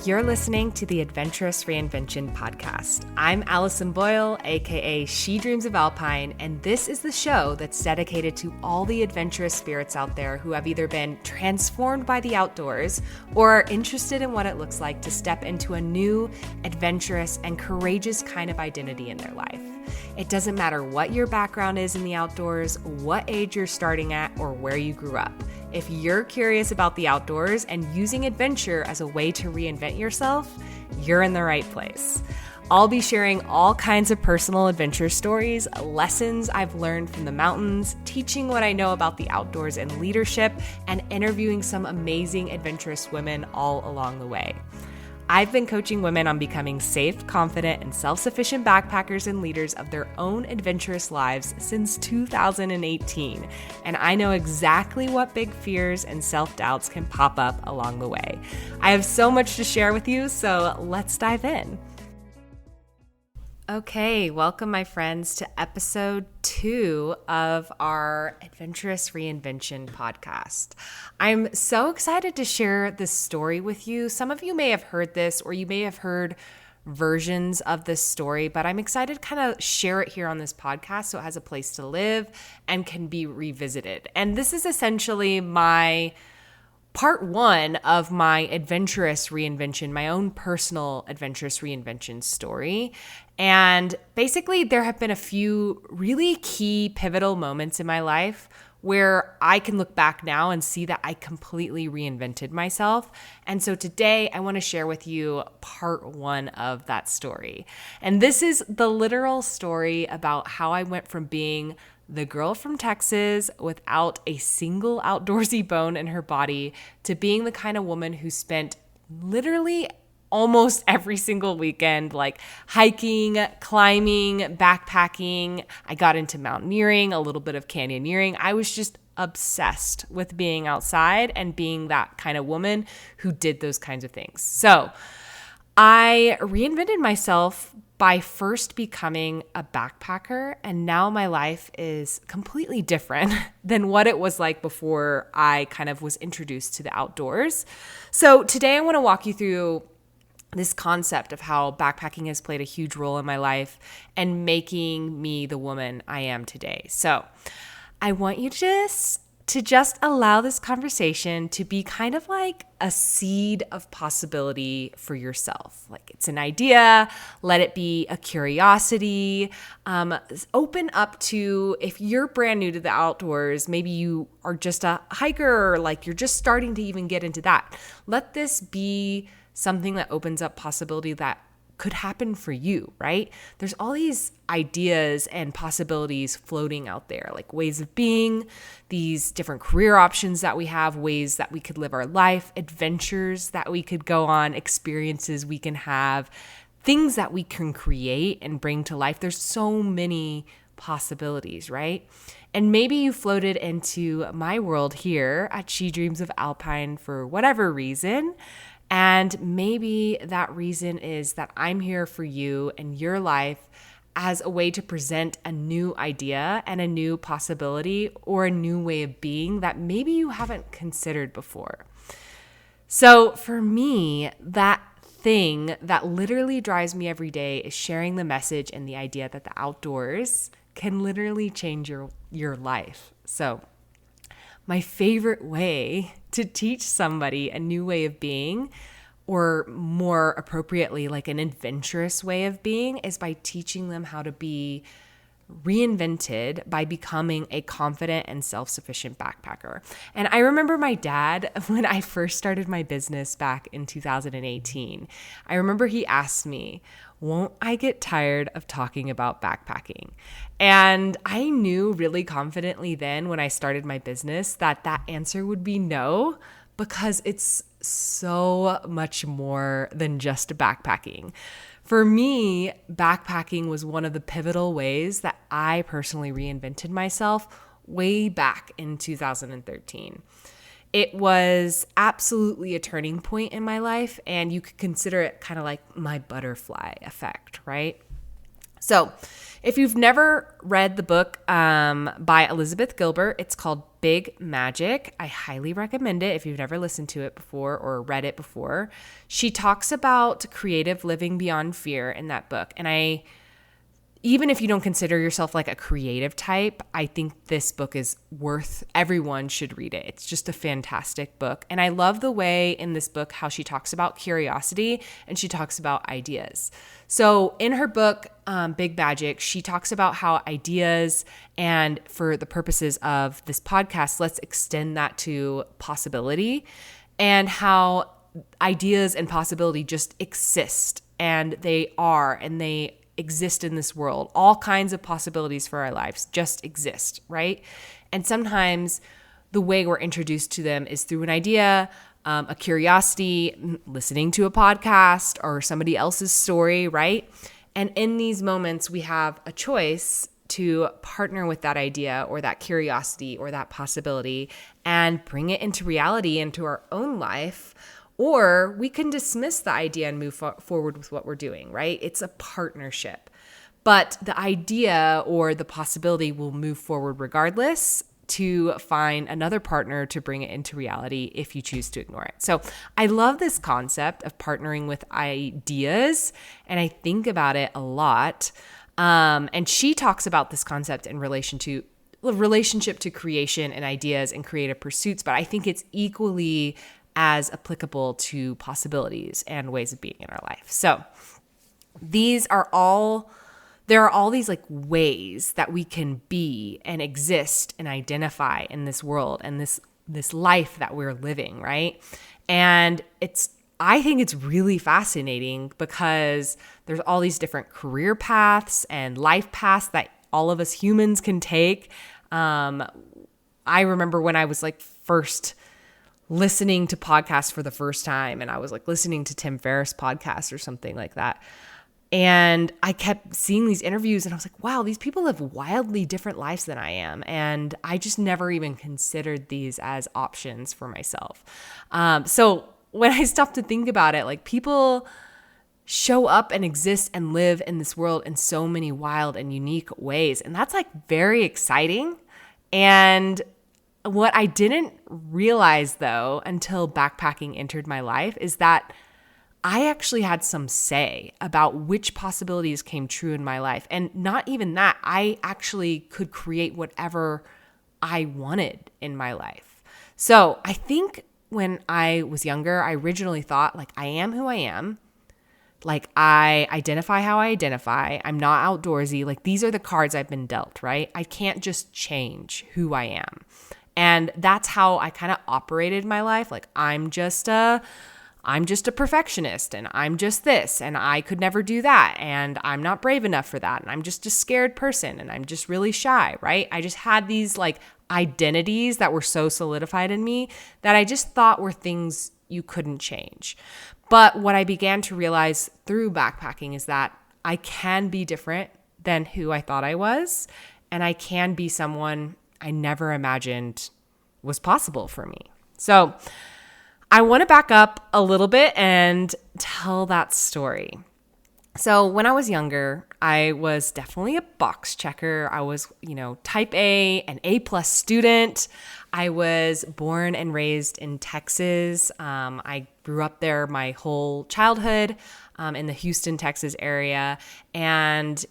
You're listening to the Adventurous Reinvention podcast. I'm Allison Boyle, aka She Dreams of Alpine, and this is the show that's dedicated to all the adventurous spirits out there who have either been transformed by the outdoors or are interested in what it looks like to step into a new, adventurous, and courageous kind of identity in their life. It doesn't matter what your background is in the outdoors, what age you're starting at, or where you grew up. If you're curious about the outdoors and using adventure as a way to reinvent yourself, you're in the right place. I'll be sharing all kinds of personal adventure stories, lessons I've learned from the mountains, teaching what I know about the outdoors and leadership, and interviewing some amazing adventurous women all along the way. I've been coaching women on becoming safe, confident, and self-sufficient backpackers and leaders of their own adventurous lives since 2018, and I know exactly what big fears and self-doubts can pop up along the way. I have so much to share with you, so let's dive in. Okay, welcome my friends to episode 2 of our Adventurous Reinvention podcast. I'm so excited to share this story with you. Some of you may have heard this or you may have heard versions of this story, but I'm excited to kind of share it here on this podcast so it has a place to live and can be revisited. And this is essentially my part 1 of my adventurous reinvention, my own personal adventurous reinvention story. And basically, there have been a few really key pivotal moments in my life where I can look back now and see that I completely reinvented myself. And so today I want to share with you part 1 of that story. And this is the literal story about how I went from being the girl from Texas without a single outdoorsy bone in her body to being the kind of woman who spent literally almost every single weekend, like hiking, climbing, backpacking. I got into mountaineering, a little bit of canyoneering. I was just obsessed with being outside and being that kind of woman who did those kinds of things. So I reinvented myself by first becoming a backpacker, and now my life is completely different than what it was like before I kind of was introduced to the outdoors. So today I want to walk you through this concept of how backpacking has played a huge role in my life and making me the woman I am today. So I want you to just allow this conversation to be kind of like a seed of possibility for yourself. Like it's an idea, let it be a curiosity, open up to, if you're brand new to the outdoors, maybe you are just a hiker or like you're just starting to even get into that. Let this be something that opens up possibility that could happen for you, right? There's all these ideas and possibilities floating out there, like ways of being, these different career options that we have, ways that we could live our life, adventures that we could go on, experiences we can have, things that we can create and bring to life. There's so many possibilities, right? And maybe you floated into my world here at She Dreams of Alpine for whatever reason. And maybe that reason is that I'm here for you and your life as a way to present a new idea and a new possibility or a new way of being that maybe you haven't considered before. So for me, that thing that literally drives me every day is sharing the message and the idea that the outdoors can literally change your life. So my favorite way to teach somebody a new way of being, or more appropriately, like an adventurous way of being, is by teaching them how to be reinvented by becoming a confident and self-sufficient backpacker. And I remember my dad, when I first started my business back in 2018, I remember he asked me, won't I get tired of talking about backpacking? And I knew really confidently then when I started my business that that answer would be no, because it's so much more than just backpacking. For me, backpacking was one of the pivotal ways that I personally reinvented myself way back in 2013. It was absolutely a turning point in my life, and you could consider it kind of like my butterfly effect, right? So if you've never read the book by Elizabeth Gilbert, it's called Big Magic. I highly recommend it if you've never listened to it before or read it before. She talks about creative living beyond fear in that book. And even if you don't consider yourself like a creative type, I think this book is everyone should read it. It's just a fantastic book. And I love the way in this book how she talks about curiosity and she talks about ideas. So in her book, Big Magic, she talks about how ideas, and for the purposes of this podcast, let's extend that to possibility, and how ideas and possibility just exist, and they exist in this world. All kinds of possibilities for our lives just exist, right? And sometimes the way we're introduced to them is through an idea, a curiosity, listening to a podcast or somebody else's story, right? And in these moments, we have a choice to partner with that idea or that curiosity or that possibility and bring it into reality, into our own life. Or we can dismiss the idea and move forward with what we're doing, right? It's a partnership. But the idea or the possibility will move forward regardless to find another partner to bring it into reality if you choose to ignore it. So I love this concept of partnering with ideas, and I think about it a lot. And she talks about this concept in relationship to creation and ideas and creative pursuits, but I think it's equally as applicable to possibilities and ways of being in our life. So there are all these like ways that we can be and exist and identify in this world and this life that we're living, right? And I think it's really fascinating because there's all these different career paths and life paths that all of us humans can take. I remember when I was like first listening to podcasts for the first time, and I was like listening to Tim Ferriss podcast or something like that. And I kept seeing these interviews and I was like, wow, these people live wildly different lives than I am. And I just never even considered these as options for myself. So when I stopped to think about it, like people show up and exist and live in this world in so many wild and unique ways. And that's like very exciting. And what I didn't realize though, until backpacking entered my life, is that I actually had some say about which possibilities came true in my life. And not even that, I actually could create whatever I wanted in my life. So I think when I was younger, I originally thought like, I am who I am. Like I identify how I identify. I'm not outdoorsy. Like these are the cards I've been dealt, right? I can't just change who I am. And that's how I kind of operated my life. Like I'm just a perfectionist, and I'm just this, and I could never do that, and I'm not brave enough for that, and I'm just a scared person, and I'm just really shy, right? I just had these like identities that were so solidified in me that I just thought were things you couldn't change. But what I began to realize through backpacking is that I can be different than who I thought I was, and I can be someone I never imagined was possible for me. So I want to back up a little bit and tell that story. So when I was younger, I was definitely a box checker. I was, type A, an A+ student. I was born and raised in Texas. I grew up there my whole childhood in the Houston, Texas area. And,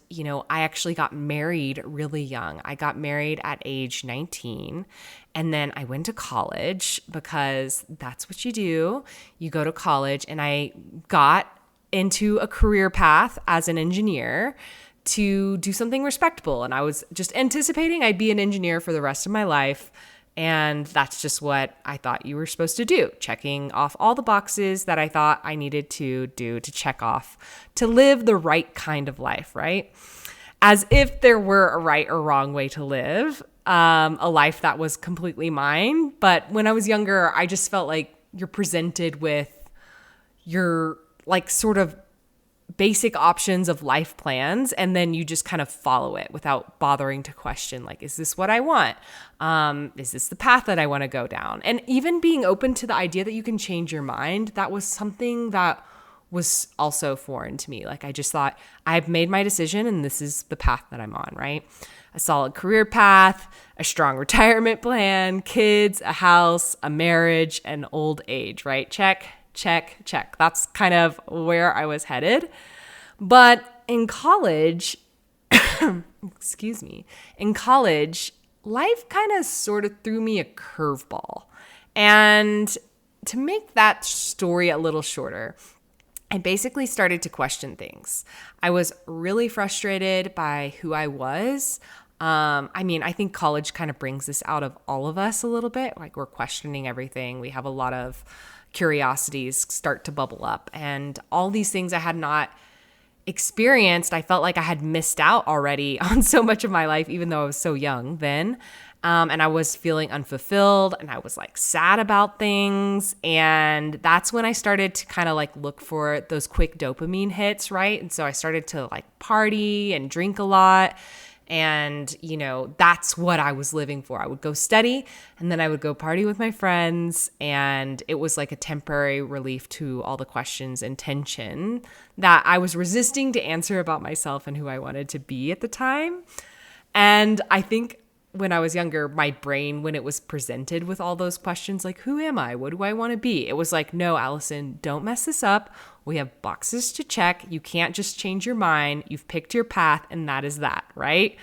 I actually got married really young. I got married at age 19. And then I went to college because that's what you do. You go to college, and I got into a career path as an engineer to do something respectable. And I was just anticipating I'd be an engineer for the rest of my life. And that's just what I thought you were supposed to do, checking off all the boxes that I thought I needed to do to check off to live the right kind of life, right? As if there were a right or wrong way to live, a life that was completely mine. But when I was younger, I just felt like you're presented with your like sort of basic options of life plans, and then you just kind of follow it without bothering to question, like, is this what I want? Is this the path that I want to go down? And even being open to the idea that you can change your mind, that was something that was also foreign to me. Like I just thought, I've made my decision and this is the path that I'm on, right? a solid career path, a strong retirement plan, kids, a house, a marriage, and old age, right? Check, check, check. That's kind of where I was headed. But in college, excuse me, in college, life kind of sort of threw me a curveball. And to make that story a little shorter, I basically started to question things. I was really frustrated by who I was. I think college kind of brings this out of all of us a little bit. Like, we're questioning everything. We have a lot of curiosities start to bubble up. And all these things I had not experienced, I felt like I had missed out already on so much of my life, even though I was so young then. And I was feeling unfulfilled, and I was like sad about things. And that's when I started to kind of like look for those quick dopamine hits, right? And so I started to like party and drink a lot. And, that's what I was living for. I would go study, and then I would go party with my friends. And it was like a temporary relief to all the questions and tension that I was resisting to answer about myself and who I wanted to be at the time. And I think when I was younger, my brain, when it was presented with all those questions, like, who am I? What do I want to be? It was like, no, Allison, don't mess this up. We have boxes to check. You can't just change your mind. You've picked your path, and that is that, right?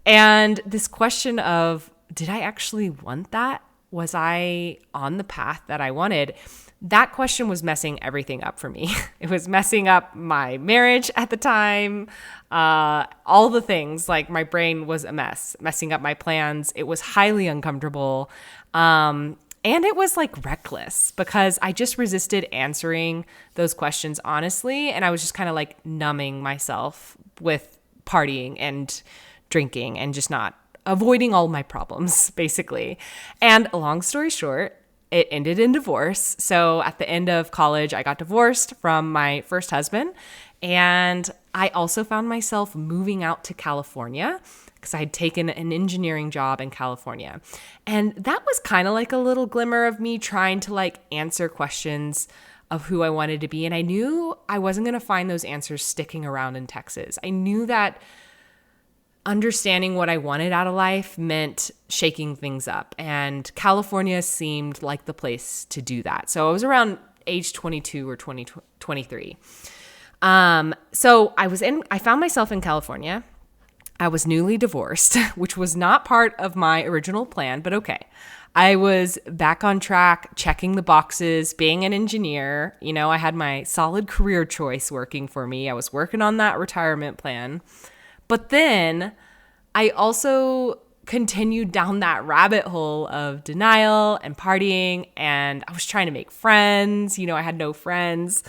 And this question of, did I actually want that? Was I on the path that I wanted? That question was messing everything up for me. It was messing up my marriage at the time, all the things. Like, my brain was a mess, messing up my plans. It was highly uncomfortable. And it was like reckless because I just resisted answering those questions honestly. And I was just kind of like numbing myself with partying and drinking and just not avoiding all my problems, basically. And long story short, it ended in divorce. So at the end of college, I got divorced from my first husband. And I also found myself moving out to California because I had taken an engineering job in California. And that was kind of like a little glimmer of me trying to like answer questions of who I wanted to be. And I knew I wasn't going to find those answers sticking around in Texas. I knew that understanding what I wanted out of life meant shaking things up. And California seemed like the place to do that. So I was around age 22 or 23. So I found myself in California. I was newly divorced, which was not part of my original plan, but okay. I was back on track, checking the boxes, being an engineer. I had my solid career choice working for me. I was working on that retirement plan. But then I also continued down that rabbit hole of denial and partying, and I was trying to make friends. I had no friends,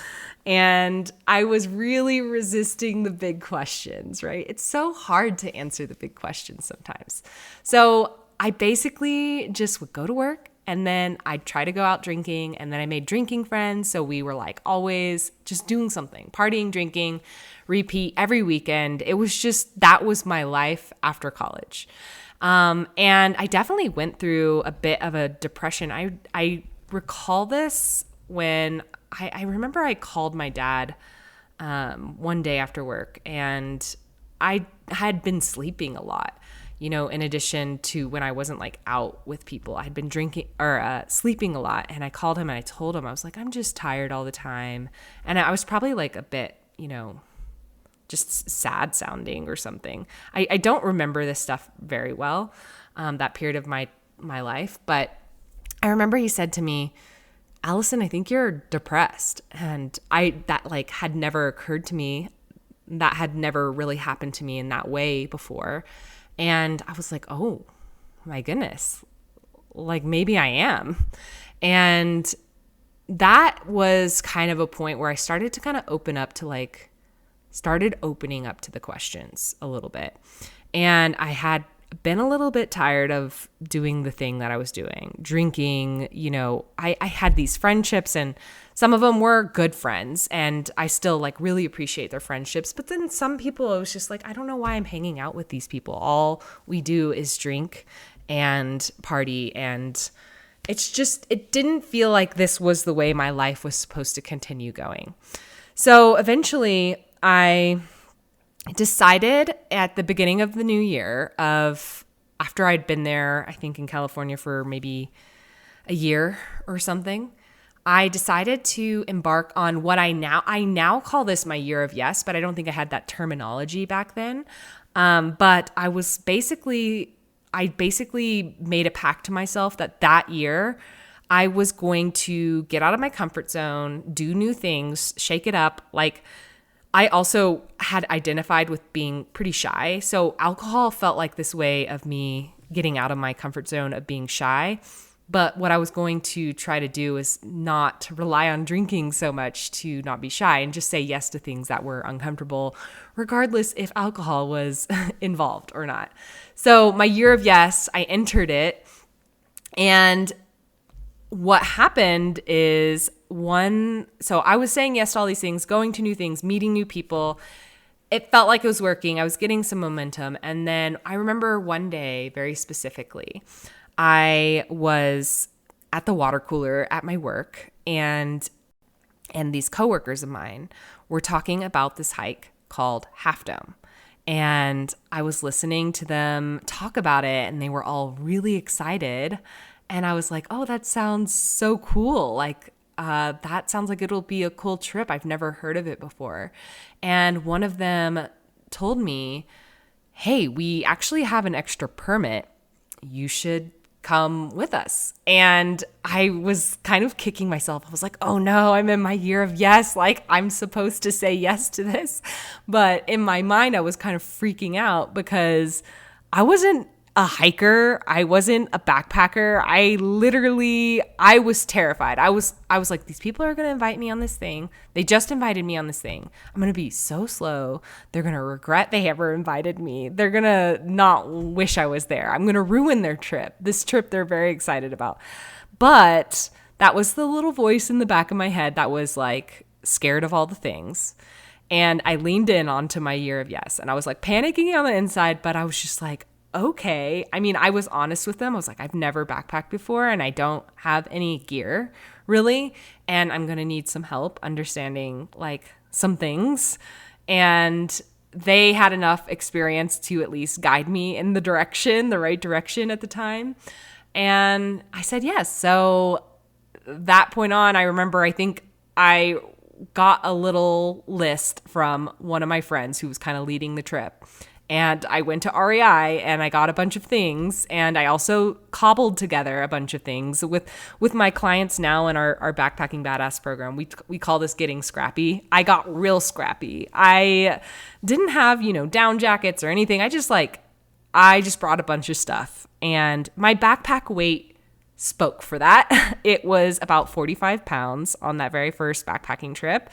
and I was really resisting the big questions, right? It's so hard to answer the big questions sometimes. So I basically just would go to work, and then I'd try to go out drinking, and then I made drinking friends. So we were like always just doing something, partying, drinking, repeat every weekend. It was just, that was my life after college. And I definitely went through a bit of a depression. I recall this when I remember I called my dad one day after work, and I had been sleeping a lot. In addition to when I wasn't like out with people, I had been drinking or sleeping a lot. And I called him and I told him, I was like, I'm just tired all the time. And I was probably like a bit, just sad sounding or something. I don't remember this stuff very well, that period of my life. But I remember he said to me, Allison, I think you're depressed. And that like had never occurred to me. That had never really happened to me in that way before. And I was like, oh my goodness, like maybe I am. And that was kind of a point where I started to kind of opening up to the questions a little bit. And I had been a little bit tired of doing the thing that I was doing, drinking. I had these friendships, and some of them were good friends, and I still like really appreciate their friendships. But then some people, I was just like, I don't know why I'm hanging out with these people. All we do is drink and party, and it didn't feel like this was the way my life was supposed to continue going. So eventually I decided at the beginning of the new year after I'd been there, I think in California for maybe a year or something, I decided to embark on what I now call this my year of yes, but I don't think I had that terminology back then. But I basically made a pact to myself that year I was going to get out of my comfort zone, do new things, shake it up. Like, I also had identified with being pretty shy. So alcohol felt like this way of me getting out of my comfort zone of being shy. But what I was going to try to do is not rely on drinking so much to not be shy and just say yes to things that were uncomfortable, regardless if alcohol was involved or not. So my year of yes, I entered it. And what happened is so I was saying yes to all these things, going to new things, meeting new people. It felt like it was working. I was getting some momentum. And then I remember one day very specifically, I was at the water cooler at my work, and these coworkers of mine were talking about this hike called Half Dome. And I was listening to them talk about it, and they were all really excited. And I was like, oh, that sounds so cool. Like, that sounds like it'll be a cool trip. I've never heard of it before. And one of them told me, hey, we actually have an extra permit. You should come with us. And I was kind of kicking myself. I was like, oh no, I'm in my year of yes. Like, I'm supposed to say yes to this. But in my mind, I was kind of freaking out because I wasn't a hiker. I wasn't a backpacker. I was terrified. I was like, these people are going to invite me on this thing. They just invited me on this thing. I'm going to be so slow. They're going to regret they ever invited me. They're going to not wish I was there. I'm going to ruin their trip. This trip they're very excited about. But that was the little voice in the back of my head that was like scared of all the things. And I leaned in onto my year of yes. And I was like panicking on the inside, but I was just like, okay. I mean, I was honest with them. I was like, I've never backpacked before and I don't have any gear really. And I'm going to need some help understanding like some things. And they had enough experience to at least guide me in the right direction at the time. And I said yes. So that point on, I remember, I think I got a little list from one of my friends who was kind of leading the trip. And I went to REI and I got a bunch of things. And I also cobbled together a bunch of things with my clients now in our Backpacking Badass program. We call this getting scrappy. I got real scrappy. I didn't have, down jackets or anything. I just brought a bunch of stuff. And my backpack weight spoke for that. It was about 45 pounds on that very first backpacking trip,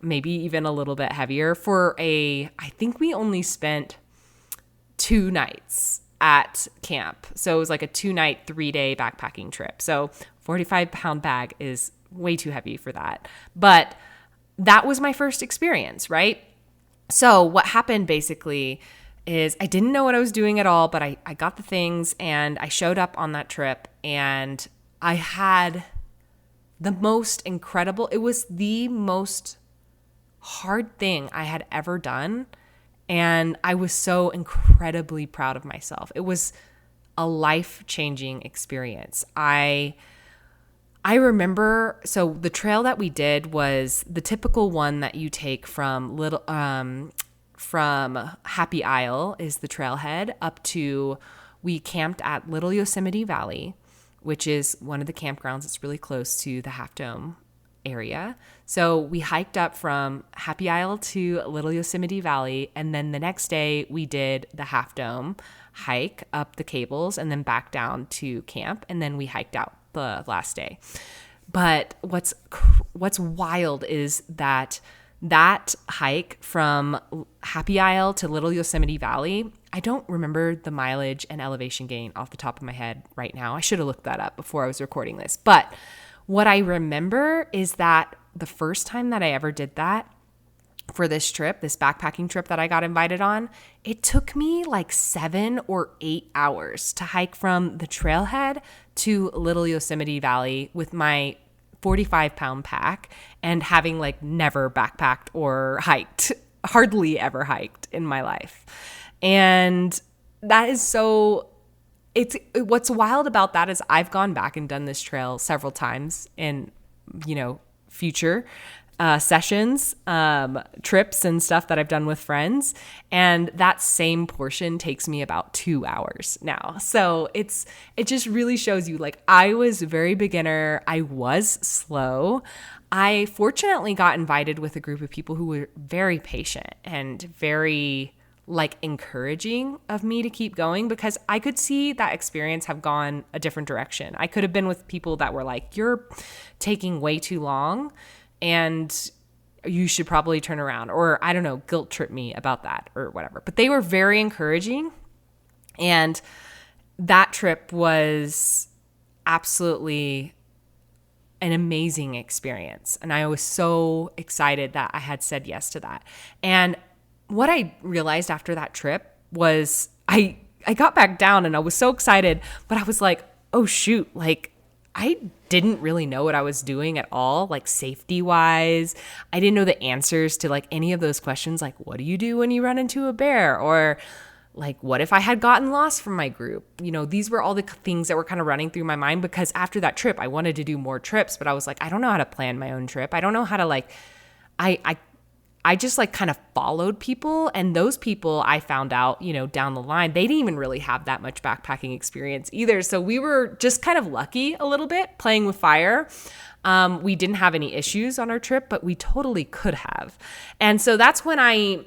maybe even a little bit heavier I think we only spent 2 nights at camp. So it was like a 2-night, 3-day backpacking trip. So 45-pound bag is way too heavy for that. But that was my first experience, right? So what happened basically is I didn't know what I was doing at all, but I got the things and I showed up on that trip and I had the most incredible, it was the most hard thing I had ever done. And I was so incredibly proud of myself. It was a life-changing experience. I remember, so the trail that we did was the typical one that you take from Happy Isle is the trailhead up to, we camped at Little Yosemite Valley, which is one of the campgrounds that's really close to the Half Dome area. So we hiked up from Happy Isle to Little Yosemite Valley. And then the next day we did the Half Dome hike up the cables and then back down to camp. And then we hiked out the last day. But what's wild is that hike from Happy Isle to Little Yosemite Valley, I don't remember the mileage and elevation gain off the top of my head right now. I should have looked that up before I was recording this. But what I remember is that the first time that I ever did that for this trip, this backpacking trip that I got invited on, it took me like 7 or 8 hours to hike from the trailhead to Little Yosemite Valley with my 45-pound pack and having like never backpacked or hiked hardly ever hiked in my life. And that is what's wild about that is I've gone back and done this trail several times in, future sessions, trips and stuff that I've done with friends. And that same portion takes me about 2 hours now. So it just really shows you, like, I was very beginner. I was slow. I fortunately got invited with a group of people who were very patient and very encouraging of me to keep going, because I could see that experience have gone a different direction. I could have been with people that were like, you're taking way too long and you should probably turn around, or I don't know, guilt trip me about that or whatever. But they were very encouraging. And that trip was absolutely an amazing experience. And I was so excited that I had said yes to that. And what I realized after that trip was I got back down and I was so excited, but I was like, oh shoot, I didn't really know what I was doing at all, safety wise. I didn't know the answers to any of those questions, like what do you do when you run into a bear? Or what if I had gotten lost from my group? These were all the things that were kind of running through my mind, because after that trip, I wanted to do more trips, but I was like, I don't know how to plan my own trip. I don't know how to I just kind of followed people, and those people I found out, down the line, they didn't even really have that much backpacking experience either. So we were just kind of lucky a little bit playing with fire. We didn't have any issues on our trip, but we totally could have. And so that's when I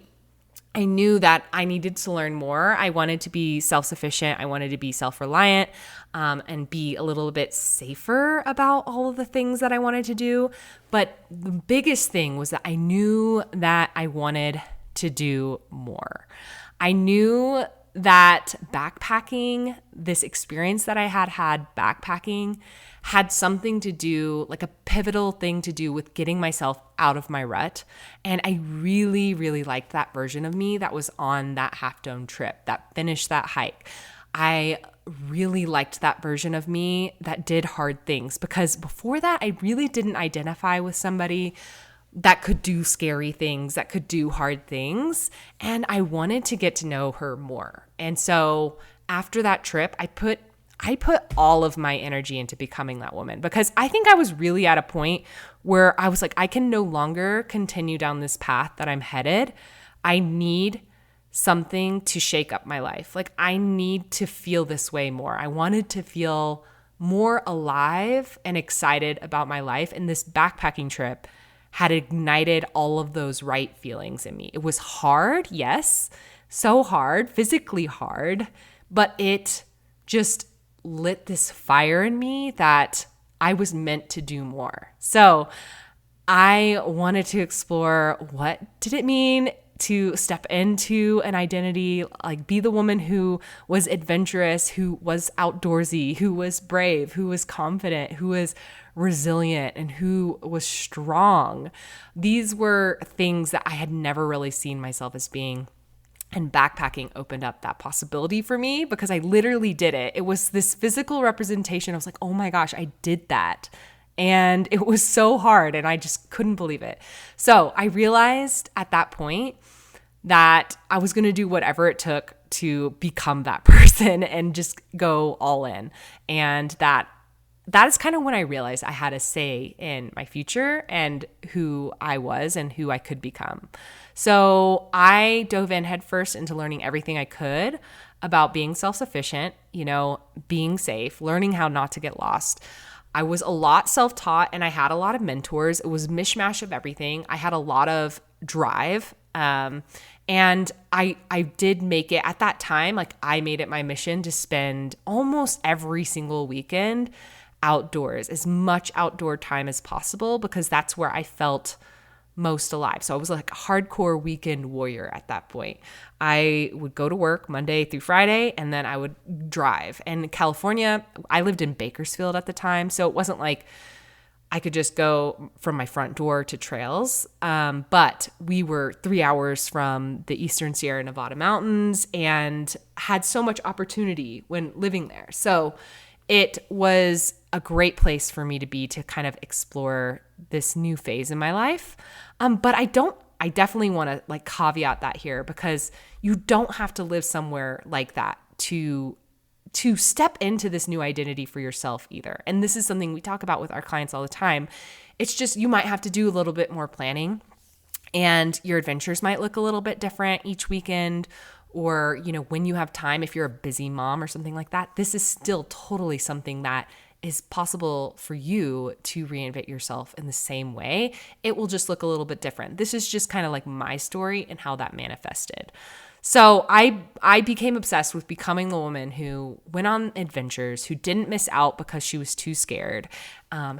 knew that I needed to learn more. I wanted to be self-sufficient. I wanted to be self-reliant, and be a little bit safer about all of the things that I wanted to do. But the biggest thing was that I knew that I wanted to do more. I knew that backpacking, this experience that I had backpacking, had something to do, a pivotal thing to do with getting myself out of my rut. And I really, really liked that version of me that was on that Half Dome trip, that finished that hike. I really liked that version of me that did hard things, because before that, I really didn't identify with somebody that could do scary things, that could do hard things. And I wanted to get to know her more. And so after that trip, I put all of my energy into becoming that woman, because I think I was really at a point where I was like, I can no longer continue down this path that I'm headed. I need something to shake up my life. I need to feel this way more. I wanted to feel more alive and excited about my life. And this backpacking trip had ignited all of those right feelings in me. It was hard, yes, so hard, physically hard, but it just lit this fire in me that I was meant to do more. So I wanted to explore, what did it mean to step into an identity, be the woman who was adventurous, who was outdoorsy, who was brave, who was confident, who was resilient, and who was strong. These were things that I had never really seen myself as being. And backpacking opened up that possibility for me, because I literally did it. It was this physical representation. I was like, oh my gosh, I did that. And it was so hard, and I just couldn't believe it. So I realized at that point that I was going to do whatever it took to become that person and just go all in. And that is kind of when I realized I had a say in my future and who I was and who I could become. So I dove in headfirst into learning everything I could about being self-sufficient, being safe, learning how not to get lost. I was a lot self-taught, and I had a lot of mentors. It was a mishmash of everything. I had a lot of drive. And I did make it at that time, I made it my mission to spend almost every single weekend outdoors, as much outdoor time as possible, because that's where I felt most alive. So I was like a hardcore weekend warrior at that point. I would go to work Monday through Friday, and then I would drive. And in California, I lived in Bakersfield at the time, so it wasn't like I could just go from my front door to trails. But we were 3 hours from the Eastern Sierra Nevada mountains and had so much opportunity when living there. So it was a great place for me to be, to kind of explore this new phase in my life. But I I definitely want to like caveat that here, because you don't have to live somewhere like that to step into this new identity for yourself either. And this is something we talk about with our clients all the time. It's just, you might have to do a little bit more planning, and your adventures might look a little bit different each weekend, or, when you have time, if you're a busy mom or something like that. This is still totally something that is possible for you to reinvent yourself in the same way. It will just look a little bit different. This is just kind of like my story and how that manifested. So I became obsessed with becoming the woman who went on adventures, who didn't miss out because she was too scared,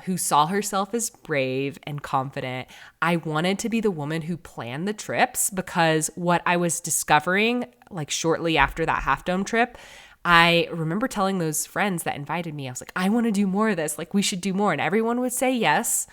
who saw herself as brave and confident. I wanted to be the woman who planned the trips, because what I was discovering like shortly after that Half Dome trip, I remember telling those friends that invited me, I was like, I want to do more of this. Like, we should do more. And everyone would say yes.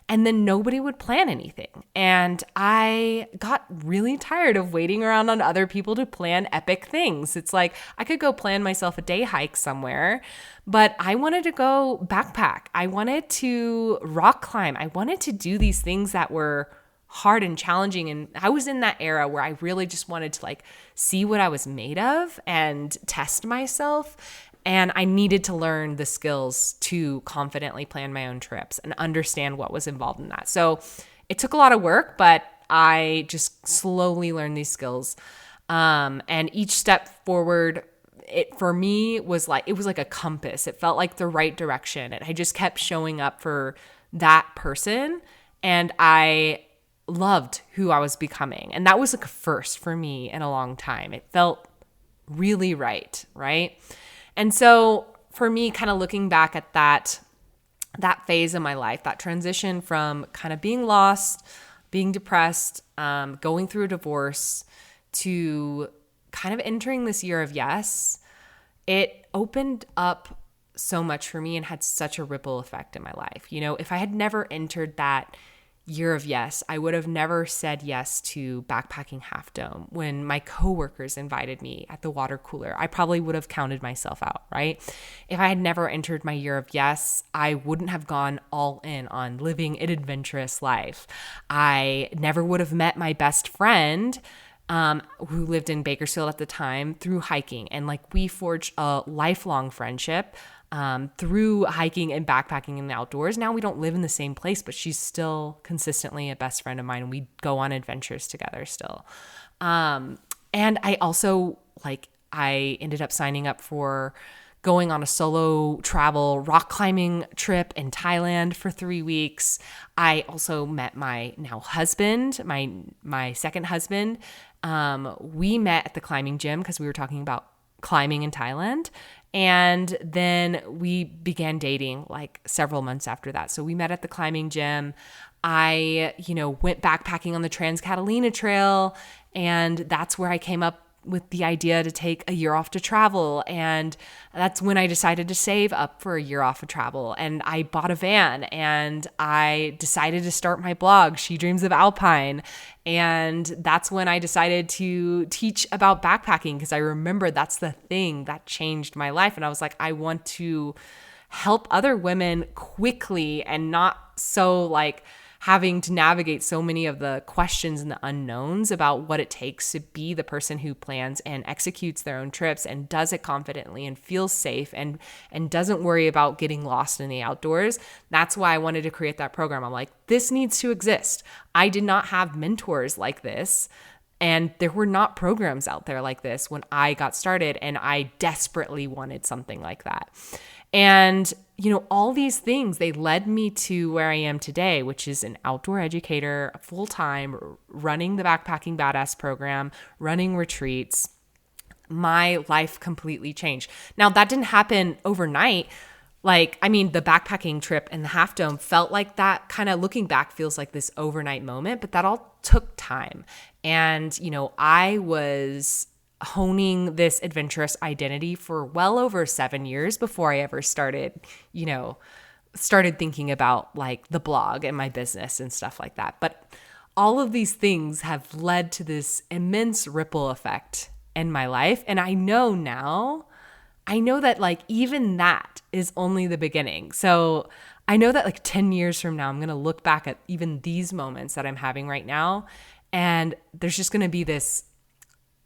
And then nobody would plan anything. And I got really tired of waiting around on other people to plan epic things. It's like, I could go plan myself a day hike somewhere, but I wanted to go backpack. I wanted to rock climb. I wanted to do these things that were hard and challenging. And I was in that era where I really just wanted to like see what I was made of and test myself. And I needed to learn the skills to confidently plan my own trips and understand what was involved in that. So it took a lot of work, but I just slowly learned these skills. And each step forward, it for me was like, it was like a compass. It felt like the right direction. And I just kept showing up for that person. And I loved who I was becoming. And that was like a first for me in a long time. It felt really right? And so for me, kind of looking back at that phase of my life, that transition from kind of being lost, being depressed, going through a divorce, to kind of entering this year of yes, it opened up so much for me and had such a ripple effect in my life. If I had never entered that year of yes, I would have never said yes to backpacking Half Dome. When my coworkers invited me at the water cooler, I probably would have counted myself out, right? If I had never entered my year of yes, I wouldn't have gone all in on living an adventurous life. I never would have met my best friend, who lived in Bakersfield at the time, through hiking. And like, we forged a lifelong friendship through hiking and backpacking in the outdoors. Now we don't live in the same place, but she's still consistently a best friend of mine, and we go on adventures together still. And I also I ended up signing up for going on a solo travel rock climbing trip in Thailand for 3 weeks. I also met my now husband, my second husband. We met at the climbing gym because we were talking about climbing in Thailand. And then we began dating like several months after that. So we met at the climbing gym. I, went backpacking on the Trans Catalina Trail, and that's where I came up with the idea to take a year off to travel. And that's when I decided to save up for a year off of travel. And I bought a van, and I decided to start my blog, She Dreams of Alpine. And that's when I decided to teach about backpacking, because I remember that's the thing that changed my life. And I was like, I want to help other women quickly, and not so having to navigate so many of the questions and the unknowns about what it takes to be the person who plans and executes their own trips and does it confidently and feels safe and doesn't worry about getting lost in the outdoors. That's why I wanted to create that program. I'm like, this needs to exist. I did not have mentors like this, and there were not programs out there like this when I got started, and I desperately wanted something like that. And, all these things, they led me to where I am today, which is an outdoor educator, full-time, running the Backpacking Badass program, running retreats. My life completely changed. Now, that didn't happen overnight. The backpacking trip and the Half Dome felt like that, kind of looking back feels like this overnight moment, but that all took time. And, I was honing this adventurous identity for well over 7 years before I ever started thinking about the blog and my business and stuff like that. But all of these things have led to this immense ripple effect in my life. And I know that even that is only the beginning. So I know that 10 years from now, I'm going to look back at even these moments that I'm having right now And there's just going to be this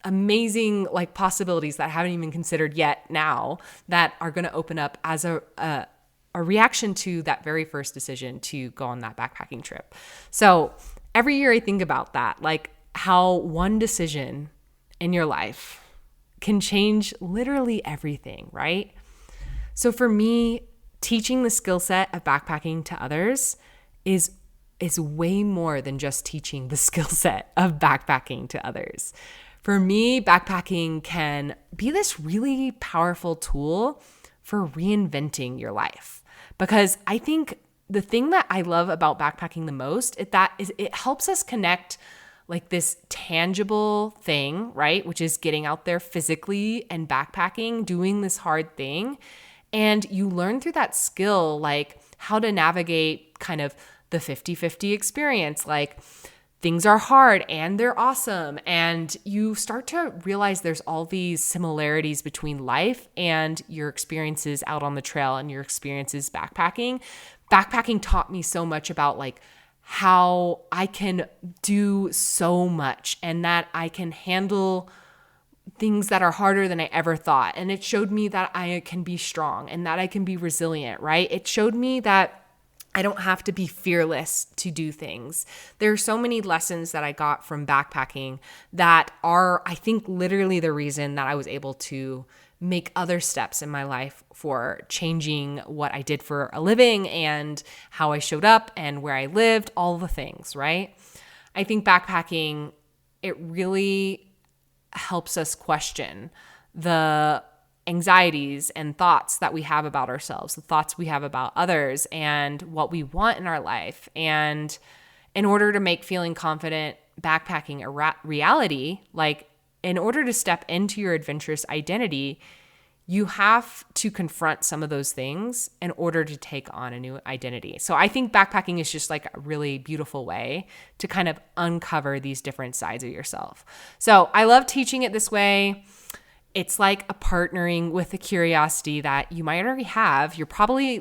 amazing like possibilities that I haven't even considered yet now that are going to open up as a reaction to that very first decision to go on that backpacking trip. So every year I think about that, like how one decision in your life can change literally everything, right? So for me, teaching the skill set of backpacking to others is way more than just teaching the skill set of backpacking to others. For me, backpacking can be this really powerful tool for reinventing your life. Because I think the thing that I love about backpacking the most is it helps us connect like this tangible thing, right? Which is getting out there physically and backpacking, doing this hard thing. And you learn through that skill, like how to navigate kind of the 50-50 experience. Like things are hard and they're awesome. And you start to realize there's all these similarities between life and your experiences out on the trail and your experiences backpacking. Backpacking taught me so much about like how I can do so much and that I can handle things that are harder than I ever thought. And it showed me that I can be strong and that I can be resilient, right? It showed me that I don't have to be fearless to do things. There are so many lessons that I got from backpacking that are, I think, literally the reason that I was able to make other steps in my life for changing what I did for a living and how I showed up and where I lived, all the things, right? I think backpacking, it really helps us question the anxieties and thoughts that we have about ourselves, the thoughts we have about others and what we want in our life. And in order to make feeling confident backpacking a reality, like in order to step into your adventurous identity, you have to confront some of those things in order to take on a new identity. So I think backpacking is just like a really beautiful way to kind of uncover these different sides of yourself. So I love teaching it this way. It's like a partnering with a curiosity that you might already have. You're probably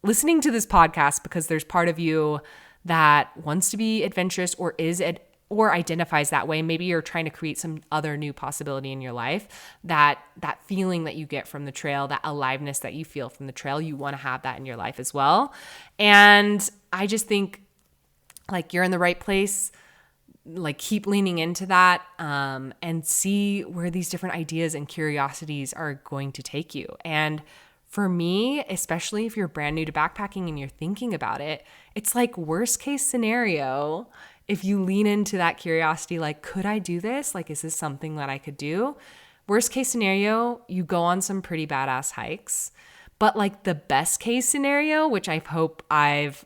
listening to this podcast because there's part of you that wants to be adventurous or or identifies that way. Maybe you're trying to create some other new possibility in your life. That feeling that you get from the trail, that aliveness that you feel from the trail, you want to have that in your life as well. And I just think like you're in the right place. Like keep leaning into that and see where these different ideas and curiosities are going to take you. And for me, especially if you're brand new to backpacking and you're thinking about it, it's like worst case scenario. If you lean into that curiosity, like, could I do this? Like, is this something that I could do? Worst case scenario, you go on some pretty badass hikes. But like the best case scenario, which I hope I've,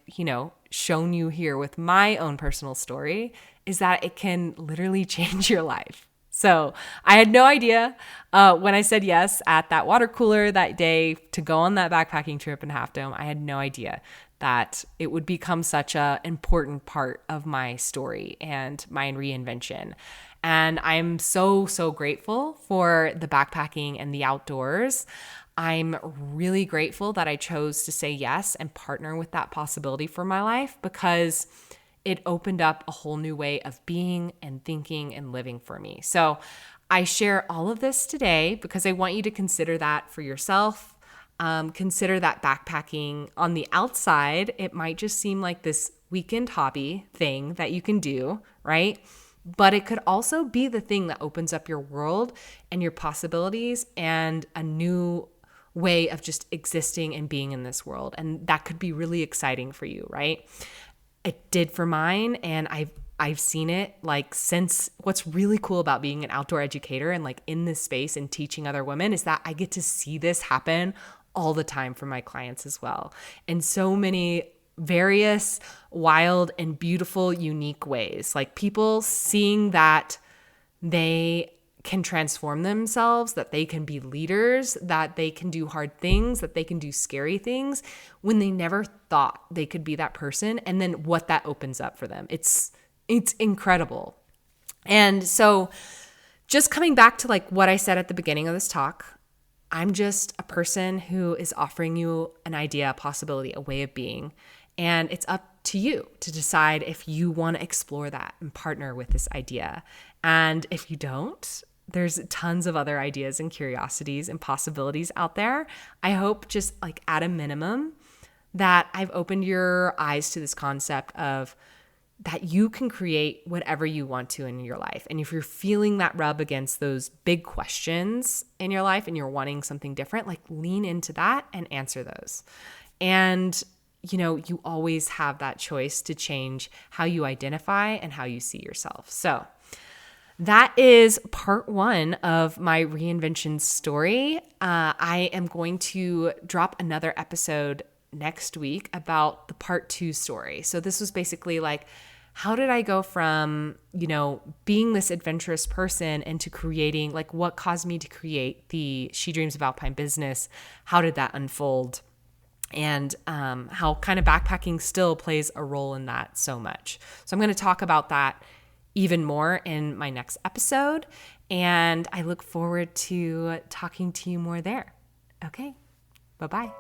shown you here with my own personal story, is that it can literally change your life. So I had no idea when I said yes at that water cooler that day to go on that backpacking trip in Half Dome. I had no idea that it would become such an important part of my story and my reinvention. And I'm so, so grateful for the backpacking and the outdoors. I'm really grateful that I chose to say yes and partner with that possibility for my life because it opened up a whole new way of being and thinking and living for me. So I share all of this today because I want you to consider that for yourself. Consider that backpacking on the outside, it might just seem like this weekend hobby thing that you can do, right? But it could also be the thing that opens up your world and your possibilities and a new way of just existing and being in this world. And that could be really exciting for you, right? It did for mine, and I've seen it like since. What's really cool about being an outdoor educator and like in this space and teaching other women is that I get to see this happen all the time for my clients as well. In so many various, wild, and beautiful, unique ways. Like people seeing that they can transform themselves, that they can be leaders, that they can do hard things, that they can do scary things when they never thought they could be that person, and then what that opens up for them. It's incredible. And so just coming back to like what I said at the beginning of this talk, I'm just a person who is offering you an idea, a possibility, a way of being. And it's up to you to decide if you want to explore that and partner with this idea. And if you don't, there's tons of other ideas and curiosities and possibilities out there. I hope just like at a minimum that I've opened your eyes to this concept of that you can create whatever you want to in your life. And if you're feeling that rub against those big questions in your life and you're wanting something different, like lean into that and answer those. And, you always have that choice to change how you identify and how you see yourself. So that is part 1 of my reinvention story. I am going to drop another episode next week about the part 2 story. So this was basically like, how did I go from, being this adventurous person into creating, like what caused me to create the She Dreams of Alpine business? How did that unfold? And how kind of backpacking still plays a role in that so much. So I'm going to talk about that even more in my next episode. And I look forward to talking to you more there. Okay, bye-bye.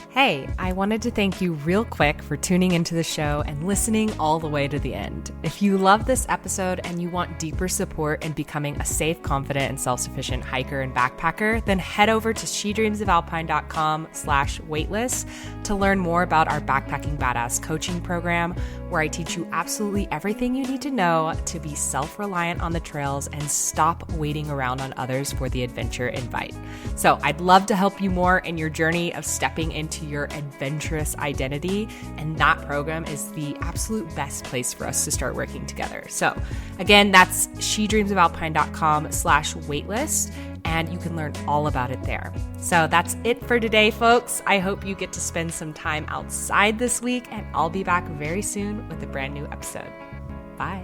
Hey, I wanted to thank you real quick for tuning into the show and listening all the way to the end. If you love this episode and you want deeper support in becoming a safe, confident, and self-sufficient hiker and backpacker, then head over to shedreamsofalpine.com/waitlist to learn more about our Backpacking Badass coaching program, where I teach you absolutely everything you need to know to be self-reliant on the trails and stop waiting around on others for the adventure invite. So I'd love to help you more in your journey of stepping into your adventurous identity, and that program is the absolute best place for us to start working together. So again, that's shedreamsofalpine.com/waitlist, and you can learn all about it there. So that's it for today, folks. I hope you get to spend some time outside this week, and I'll be back very soon with a brand new episode. Bye.